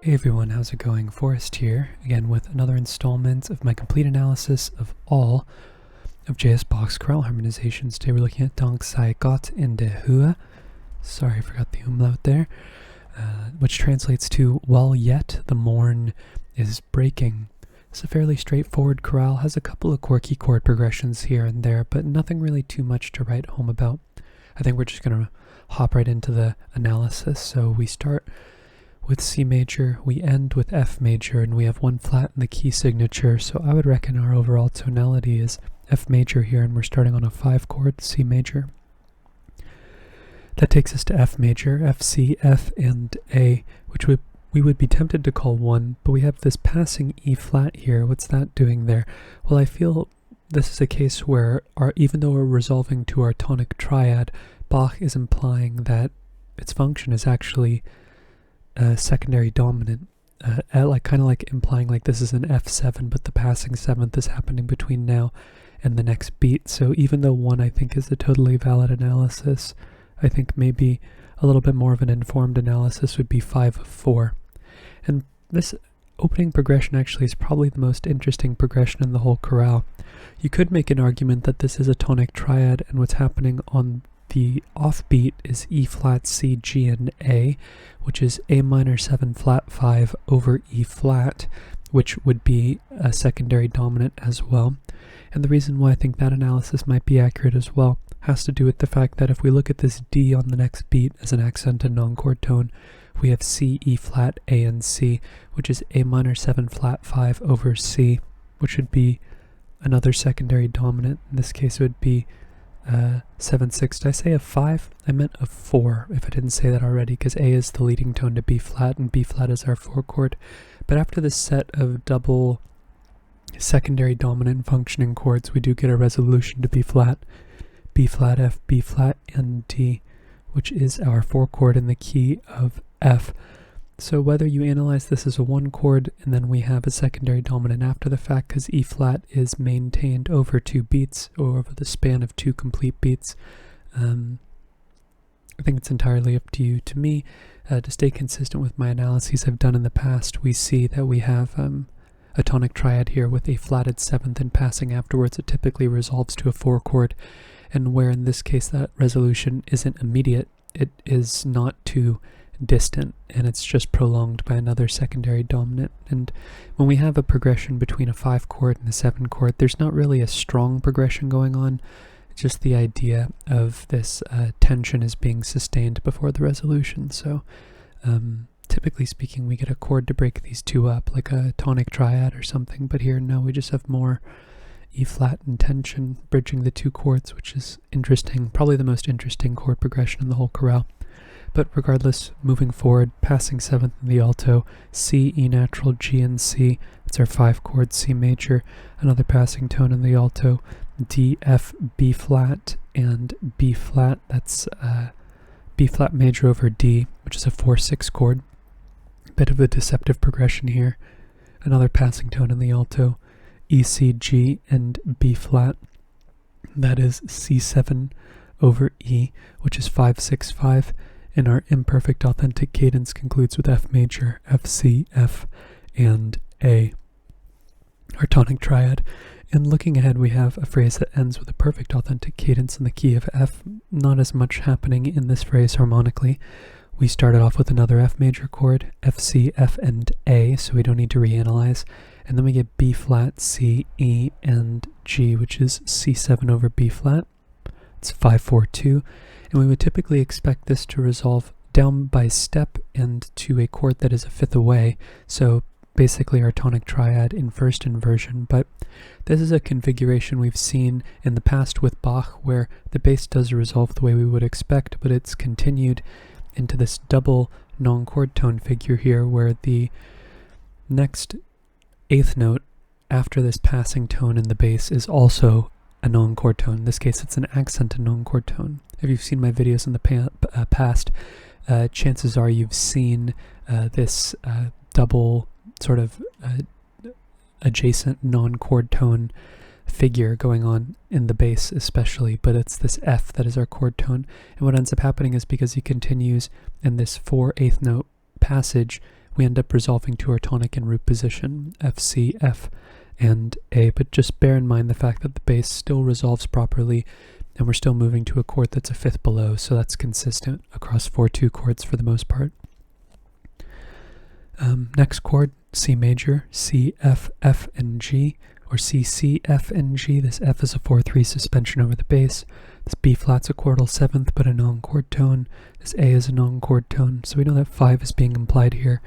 Hey everyone, how's it going? Forrest here, again with another installment of my complete analysis of all of J.S. Bach's chorale harmonizations. Today we're looking at Dank, Gott, and Höhe. Sorry, I forgot the umlaut there. Which translates to, while yet the morn is breaking. It's a fairly straightforward chorale, has a couple of quirky chord progressions here and there, but nothing really too much to write home about. I think we're just going to hop right into the analysis. So we start with C major, we end with F major, and we have one flat in the key signature, so I would reckon our overall tonality is F major here, and we're starting on a 5-chord C major. That takes us to F major, F, C, F, and A, which we would be tempted to call 1, but we have this passing E flat here. What's that doing there? Well, I feel this is a case where, even though we're resolving to our tonic triad, Bach is implying that its function is actually secondary dominant, kind of like implying like this is an F7, but the passing 7th is happening between now and the next beat. So even though 1 I think is a totally valid analysis, I think maybe a little bit more of an informed analysis would be 5 of 4. And this opening progression actually is probably the most interesting progression in the whole chorale. You could make an argument that this is a tonic triad, and what's happening on the offbeat is E flat, C, G, and A, which is A minor 7 flat 5 over E flat, which would be a secondary dominant as well. And the reason why I think that analysis might be accurate as well has to do with the fact that if we look at this D on the next beat as an accented non-chord tone, we have C, E flat, A, and C, which is A minor 7 flat 5 over C, which would be another secondary dominant. In this case it would be 7, 6. Did I say a 5? I meant a 4, if I didn't say that already, because A is the leading tone to B flat, and B flat is our 4 chord. But after this set of double secondary dominant functioning chords, we do get a resolution to B flat, F, B flat, and D, which is our 4 chord in the key of F. So whether you analyze this as a 1 chord and then we have a secondary dominant after the fact, because E flat is maintained over 2 beats, or over the span of 2 complete beats, I think it's entirely up to you. To me, to stay consistent with my analyses I've done in the past, we see that we have a tonic triad here with a flatted 7th and passing afterwards. It typically resolves to a 4 chord, and where in this case that resolution isn't immediate, it is not too distant, and it's just prolonged by another secondary dominant. And when we have a progression between a 5 chord and a 7 chord, there's not really a strong progression going on. It's just the idea of this tension is being sustained before the resolution. So typically speaking, we get a chord to break these two up, like a tonic triad or something, but here no, we just have more E flat and tension bridging the 2 chords, which is interesting, probably the most interesting chord progression in the whole chorale. But regardless, moving forward, passing 7th in the alto, C, E natural, G, and C. It's our 5 chord C major. Another passing tone in the alto, D, F, B flat, and B flat. That's B flat major over D, which is a 4/6 chord. Bit of a deceptive progression here. Another passing tone in the alto, E, C, G, and B flat. That is C7 over E, which is 5/6/5. And our imperfect authentic cadence concludes with F major, F, C, F, and A, our tonic triad. And looking ahead, we have a phrase that ends with a perfect authentic cadence in the key of F. Not as much happening in this phrase harmonically. We started off with another F major chord, F, C, F, and A, so we don't need to reanalyze. And then we get B flat, C, E, and G, which is C7 over B flat. It's 5/4/2. And we would typically expect this to resolve down by step and to a chord that is a 5th away, so basically our tonic triad in first inversion. But this is a configuration we've seen in the past with Bach, where the bass does resolve the way we would expect, but it's continued into this double non-chord tone figure here, where the next 8th note after this passing tone in the bass is also a non-chord tone. In this case, it's an accented non-chord tone. If you've seen my videos in the past, chances are you've seen this double sort of adjacent non-chord tone figure going on in the bass especially, but it's this F that is our chord tone. And what ends up happening is, because he continues in this 4/8 note passage, we end up resolving to our tonic in root position, F, C, F, and A. But just bear in mind the fact that the bass still resolves properly, and we're still moving to a chord that's a fifth below, so that's consistent across 4/2 chords for the most part. Next chord, C major, C, F, F, and G, or C, C, F, and G. This F is a 4/3 suspension over the bass. This B flat's a chordal seventh, but a non-chord tone. This A is a non-chord tone, so we know that 5 is being implied here.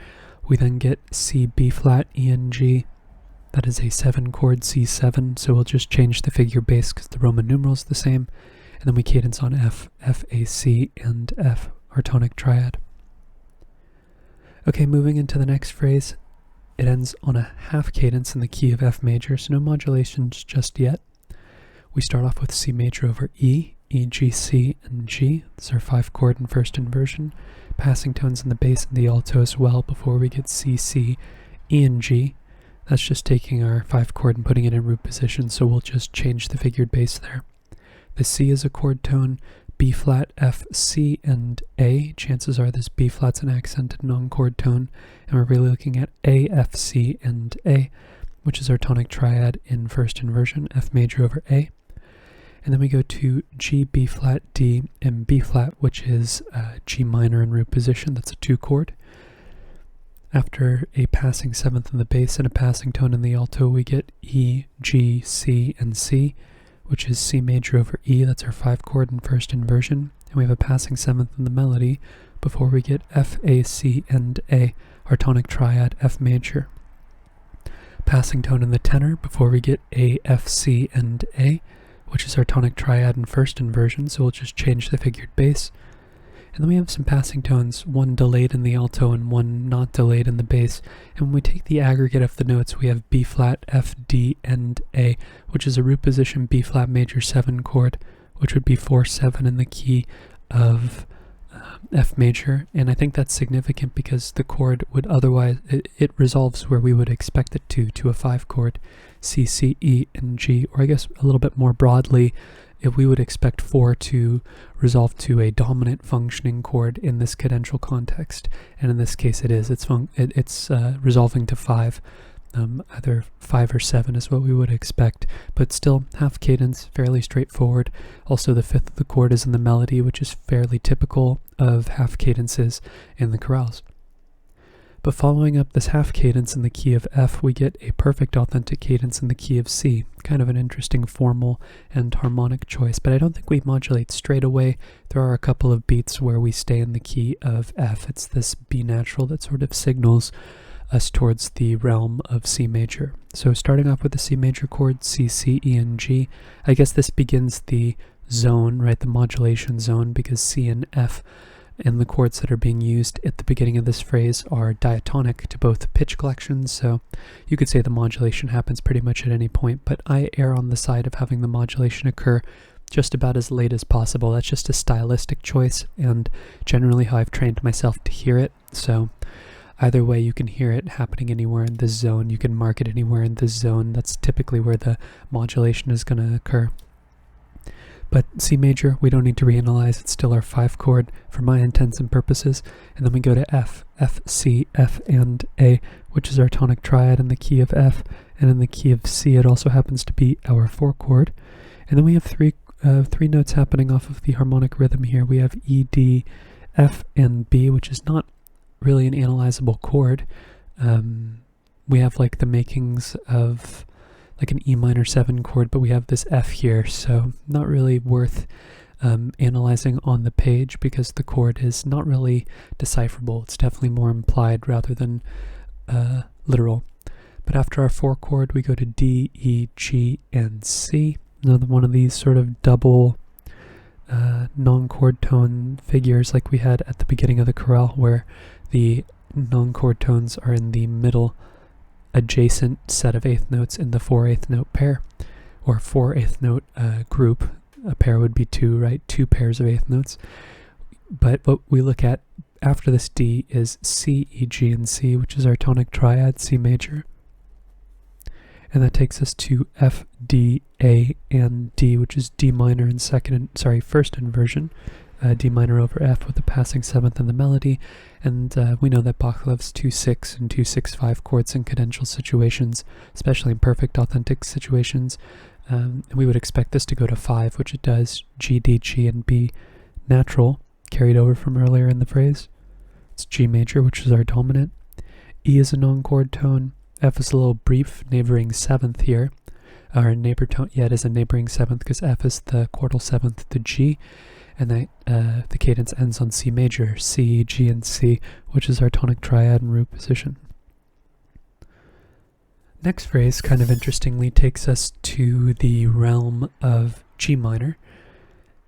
We then get C, B flat, E, and G. That is a 7 chord C7, so we'll just change the figure bass because the Roman numeral is the same. And then we cadence on F, F, A, C, and F, our tonic triad. Okay, moving into the next phrase, it ends on a half cadence in the key of F major, so no modulations just yet. We start off with C major over E, E, G, C, and G. This is our 5 chord in first inversion. Passing tones in the bass and the alto as well before we get C, C, E, and G. That's just taking our 5 chord and putting it in root position, so we'll just change the figured bass there. The C is a chord tone, B flat, F, C, and A. Chances are this B flat's an accented non-chord tone, and we're really looking at A, F, C, and A, which is our tonic triad in first inversion, F major over A. And then we go to G, B flat, D, and B flat, which is G minor in root position. That's a 2 chord. After a passing seventh in the bass and a passing tone in the alto, we get E, G, C, and C, which is C major over E. That's our 5 chord in first inversion. And we have a passing seventh in the melody before we get F, A, C, and A, our tonic triad, F major. Passing tone in the tenor before we get A, F, C, and A, which is our tonic triad in first inversion, so we'll just change the figured bass. And then we have some passing tones, one delayed in the alto and one not delayed in the bass. And when we take the aggregate of the notes, we have B flat, F, D, and A, which is a root position B flat major 7 chord, which would be 4/7 in the key of F major. And I think that's significant because the chord would otherwise, it resolves where we would expect it to a 5 chord, C, C, E, and G, or I guess a little bit more broadly, if we would expect 4 to resolve to a dominant functioning chord in this cadential context, and in this case it is. It's resolving to 5. Either 5 or 7 is what we would expect, but still half cadence, fairly straightforward. Also the fifth of the chord is in the melody, which is fairly typical of half cadences in the chorales. But following up this half cadence in the key of F, we get a perfect authentic cadence in the key of C. Kind of an interesting formal and harmonic choice, but I don't think we modulate straight away. There are a couple of beats where we stay in the key of F. It's this B natural that sort of signals us towards the realm of C major. So starting off with the C major chord, C, C, E, and G. I guess this begins the zone, right, the modulation zone, because C and F and the chords that are being used at the beginning of this phrase are diatonic to both pitch collections, so you could say the modulation happens pretty much at any point, but I err on the side of having the modulation occur just about as late as possible. That's just a stylistic choice, and generally how I've trained myself to hear it, so either way you can hear it happening anywhere in this zone. You can mark it anywhere in this zone. That's typically where the modulation is going to occur. But C major, we don't need to reanalyze. It's still our 5 chord for my intents and purposes. And then we go to F, F, C, F, and A, which is our tonic triad in the key of F. And in the key of C, it also happens to be our 4 chord. And then we have three notes happening off of the harmonic rhythm here. We have E, D, F, and B, which is not really an analyzable chord. We have like the makings of like an E minor 7 chord, but we have this F here, so not really worth analyzing on the page because the chord is not really decipherable. It's definitely more implied rather than literal. But after our 4 chord, we go to D, E, G, and C. Another one of these sort of double non-chord tone figures like we had at the beginning of the chorale, where the non-chord tones are in the middle adjacent set of eighth notes in the 4/8 note pair, or 4/8 note group. A pair would be 2, right? 2 pairs of eighth notes. But what we look at after this D is C, E, G, and C, which is our tonic triad, C major. And that takes us to F, D, A, and D, which is D minor in first inversion, D minor over F with the passing 7th in the melody, and we know that Bach loves 2-6 and 2-6-5 chords in cadential situations, especially in perfect authentic situations. And we would expect this to go to 5, which it does. G, D, G, and B natural, carried over from earlier in the phrase. It's G major, which is our dominant. E is a non-chord tone. F is a little brief, neighboring 7th here. Our neighbor tone, yeah, it is a neighboring 7th because F is the chordal 7th to G, and the cadence ends on C major, C, G, and C, which is our tonic triad and root position. Next phrase, kind of interestingly, takes us to the realm of G minor.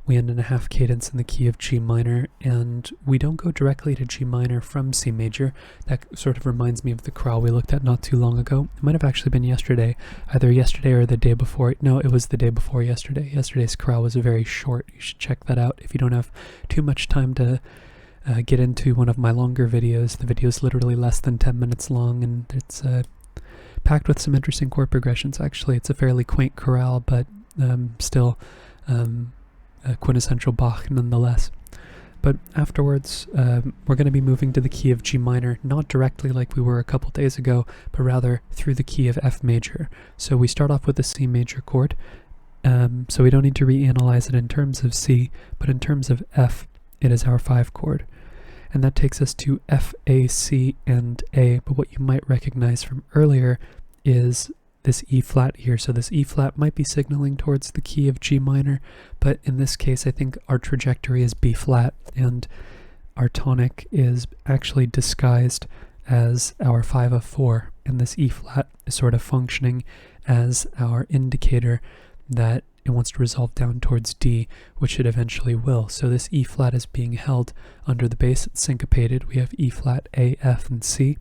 We end in a half cadence in the key of G minor, and we don't go directly to G minor from C major. That sort of reminds me of the chorale we looked at not too long ago. It might have actually been yesterday, either yesterday or the day before. No, it was the day before yesterday. Yesterday's chorale was very short. You should check that out if you don't have too much time to get into one of my longer videos. The video is literally less than 10 minutes long, and it's packed with some interesting chord progressions, actually. It's a fairly quaint chorale, but still quintessential Bach nonetheless. But afterwards, we're going to be moving to the key of G minor, not directly like we were a couple days ago, but rather through the key of F major. So we start off with the C major chord, so we don't need to reanalyze it in terms of C, but in terms of F, it is our 5 chord. And that takes us to F, A, C, and A, but what you might recognize from earlier is this E flat here. So this E flat might be signaling towards the key of G minor, but in this case I think our trajectory is B flat, and our tonic is actually disguised as our 5 of 4, and this E flat is sort of functioning as our indicator that it wants to resolve down towards D, which it eventually will. So this E flat is being held under the bass. It's syncopated. We have E flat, A, F, and C,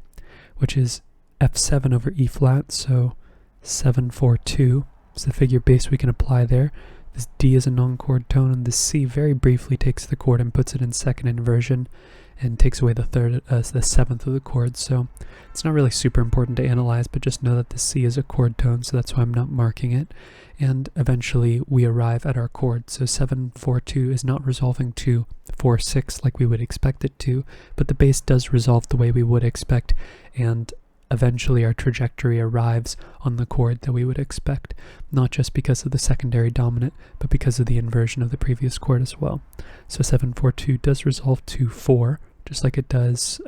which is F7 over E flat, so 7-4-2 is the figure bass we can apply there. This D is a non-chord tone, and this C very briefly takes the chord and puts it in second inversion and takes away the 7th of the chord. So it's not really super important to analyze, but just know that the C is a chord tone, so that's why I'm not marking it. And eventually we arrive at our chord. So 7-4-2 is not resolving to 4-6 like we would expect it to, but the bass does resolve the way we would expect, and eventually our trajectory arrives on the chord that we would expect, not just because of the secondary dominant, but because of the inversion of the previous chord as well. So 7-4-2 does resolve to 4, just like it does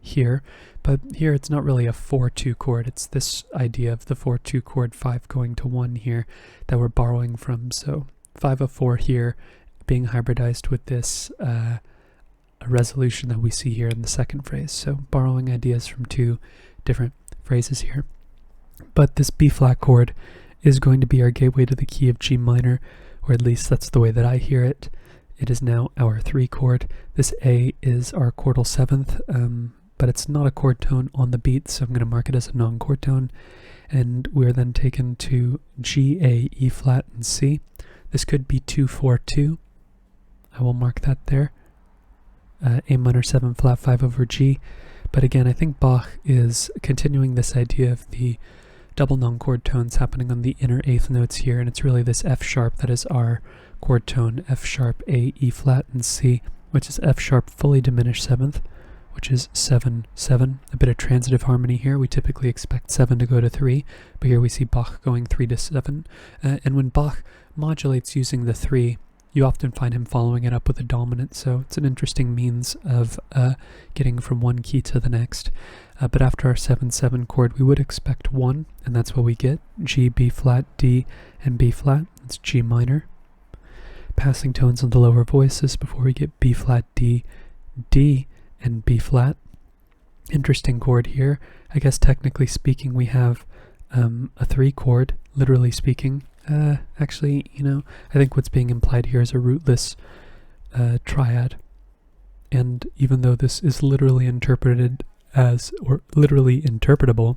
here, but here it's not really a 4-2 chord. It's this idea of the 4-2 chord 5 going to 1 here that we're borrowing from. So 5 of 4 here being hybridized with this a resolution that we see here in the second phrase. So borrowing ideas from two different phrases here. But this B flat chord is going to be our gateway to the key of G minor, or at least that's the way that I hear it. It is now our 3 chord. This A is our chordal 7th, but it's not a chord tone on the beat, so I'm going to mark it as a non-chord tone. And we're then taken to G, A, E flat, and C. This could be 2-4-2. I will mark that there. A minor 7 flat 5 over G. But again, I think Bach is continuing this idea of the double non-chord tones happening on the inner 8th notes here, and it's really this F sharp that is our chord tone, F sharp, A, E flat, and C, which is F sharp fully diminished 7th, which is 7-7. A bit of transitive harmony here. We typically expect 7 to go to 3, but here we see Bach going 3 to 7. And when Bach modulates using the 3, you often find him following it up with a dominant, so it's an interesting means of getting from one key to the next. But after our 7-7 chord, we would expect 1, and that's what we get. G, B flat, D, and B flat. It's G minor. Passing tones on the lower voices before we get B flat, D, D, and B flat. Interesting chord here. I guess technically speaking, we have a 3 chord, literally speaking. Actually, I think what's being implied here is a rootless triad. And even though this is literally interpreted as, or literally interpretable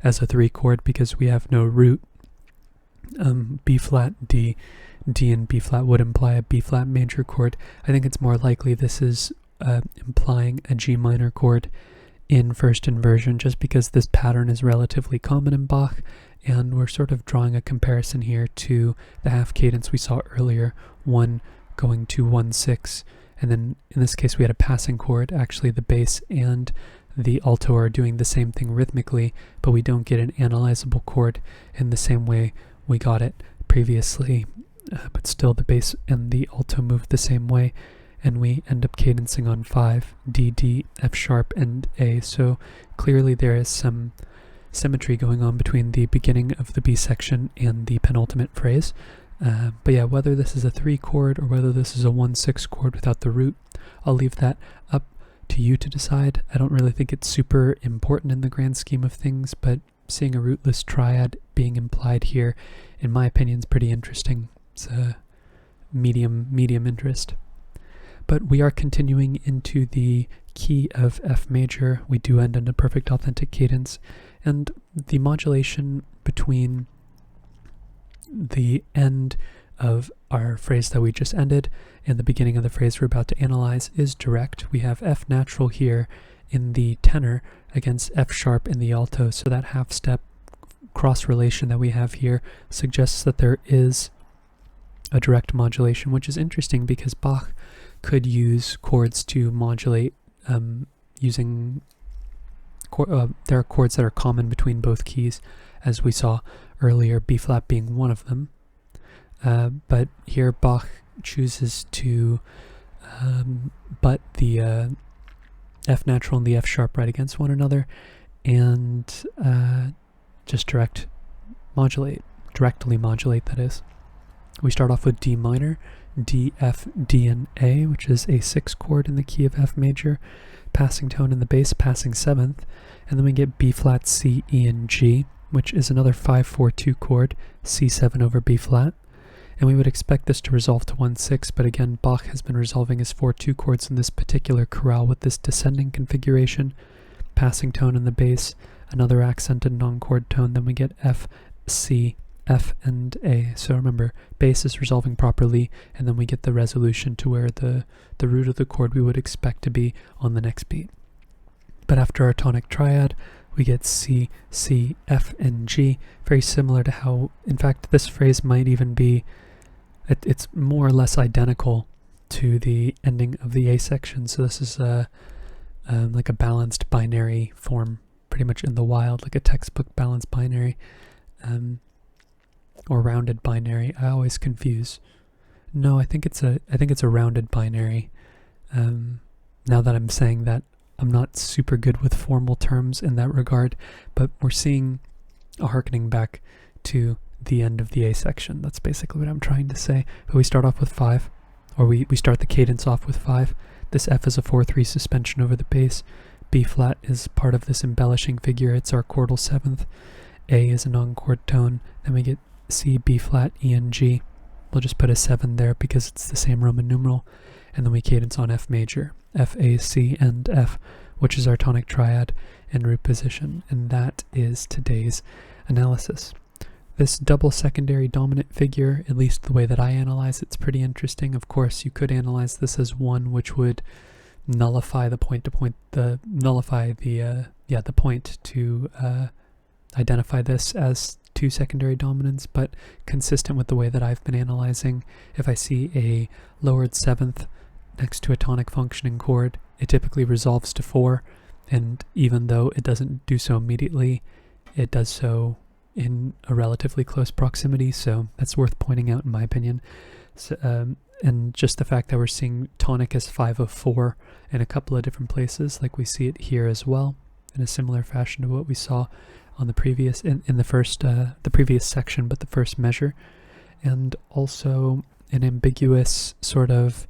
as a 3 chord because we have no root, B flat, D, D, and B flat would imply a B flat major chord. I think it's more likely this is implying a G minor chord in first inversion, just because this pattern is relatively common in Bach, and we're sort of drawing a comparison here to the half cadence we saw earlier, 1 going to 1-6, And then in this case we had a passing chord. Actually the bass and the alto are doing the same thing rhythmically, but we don't get an analyzable chord in the same way we got it previously. But still the bass and the alto move the same way, and we end up cadencing on 5, D, D, F sharp, and A. So clearly there is some symmetry going on between the beginning of the B section and the penultimate phrase. But yeah, whether this is a 3 chord or whether this is a 1-6 chord without the root, I'll leave that up to you to decide. I don't really think it's super important in the grand scheme of things, but seeing a rootless triad being implied here, in my opinion, is pretty interesting. It's a medium interest. But we are continuing into the key of F major. We do end in a perfect authentic cadence, and the modulation between the end of our phrase that we just ended and the beginning of the phrase we're about to analyze is direct. We have F natural here in the tenor against F sharp in the alto, so that half step cross relation that we have here suggests that there is a direct modulation, which is interesting because Bach could use chords to modulate using there are chords that are common between both keys, as we saw earlier, B flat being one of them. But here Bach chooses to butt the F natural and the F sharp right against one another, and just directly modulate, that is. We start off with D minor, D, F, D, and A, which is a 6 chord in the key of F major, passing tone in the bass, passing 7th, and then we get B flat, C, E, and G, which is another 5-4-2 chord, C7 over B flat. And we would expect this to resolve to 1-6, but again, Bach has been resolving his 4-2 chords in this particular chorale with this descending configuration, passing tone in the bass, another accented non-chord tone, then we get F, C, F, and A. So remember, bass is resolving properly, and then we get the resolution to where the root of the chord we would expect to be on the next beat. But after our tonic triad, we get C, C, F, and G, very similar to how, in fact, this phrase might even be, it's more or less identical to the ending of the A section. So this is like a balanced binary form, pretty much in the wild, like a textbook balanced binary, or rounded binary. I always confuse. No, I think it's a rounded binary. Now that I'm saying that, I'm not super good with formal terms in that regard, but we're seeing a harkening back to the end of the A section. That's basically what I'm trying to say. But we start off with 5, or we start the cadence off with 5. This F is a 4-3 suspension over the bass. B flat is part of this embellishing figure. It's our chordal 7th. A is a non-chord tone. Then we get C, B flat, E, and G. We'll just put a 7 there because it's the same Roman numeral. And then we cadence on F major, F, A, C, and F, which is our tonic triad and root position. And that is today's analysis. This double secondary dominant figure, at least the way that I analyze it's pretty interesting. Of course, you could analyze this as one which would nullify the point to identify this as 2 secondary dominants, but consistent with the way that I've been analyzing, if I see a lowered 7th next to a tonic functioning chord, it typically resolves to 4, and even though it doesn't do so immediately, it does so in a relatively close proximity, so that's worth pointing out in my opinion. So, and just the fact that we're seeing tonic as 5 of 4 in a couple of different places, like we see it here as well, in a similar fashion to what we saw on the previous, in the previous section, but the first measure, and also an ambiguous sort of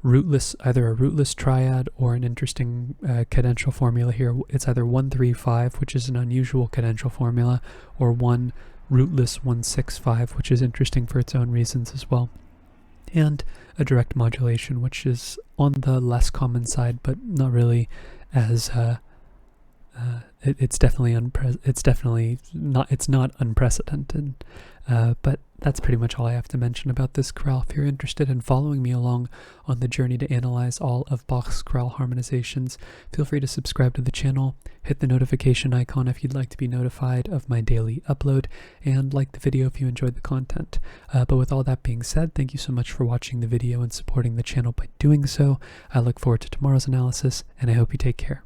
rootless, either a rootless triad or an interesting cadential formula here. It's either 1-3-5, which is an unusual cadential formula, or one rootless 1-6-5, which is interesting for its own reasons as well. And a direct modulation, which is on the less common side, but not really as It's definitely it's not unprecedented. But that's pretty much all I have to mention about this chorale. If you're interested in following me along on the journey to analyze all of Bach's chorale harmonizations, feel free to subscribe to the channel, hit the notification icon if you'd like to be notified of my daily upload, and like the video if you enjoyed the content. But with all that being said, thank you so much for watching the video and supporting the channel by doing so. I look forward to tomorrow's analysis, and I hope you take care.